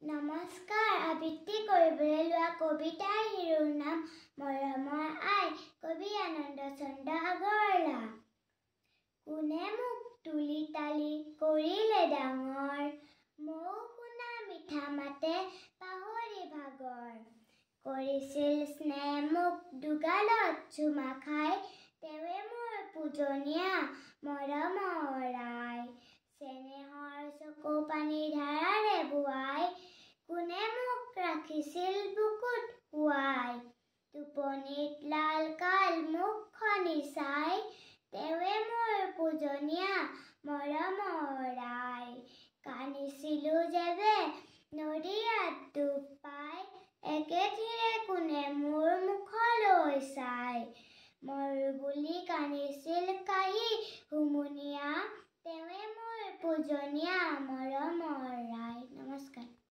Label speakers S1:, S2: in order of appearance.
S1: নমস্কাৰ আবৃত্তি কৰিবলৈ লোৱা কবিতাৰ হিৰোৰ নাম মৰমৰ আই। কবি আনন্দ চন্দ্ৰ আগৰৱালা। কোনে মোক তুলি তালি কৰিলে ডাঙৰ, মৌ শুনা মিঠা মাতে পাহৰি ভাগৰ। কৰিছিল স্নেহ মোক দুগালত চুমা খাই, তেৱে মোৰ পূজনীয়া মৰমৰ আই। চেনেহৰ চকু পানী ধাৰাৰে বোৱাই, কোনে মোক ৰাখিছিল বুকুত শুৱাই। টোপনিত লাল কাল মুখখনি চাই, তেৱে মোৰ পূজনীয়া মৰমৰ আই। কান্দিছিলো যেবে নদীয়াত ডুব পাই, একেথিৰে কোনে মোৰ মুখলৈ চাই। মৰো বুলি কান্দিছিল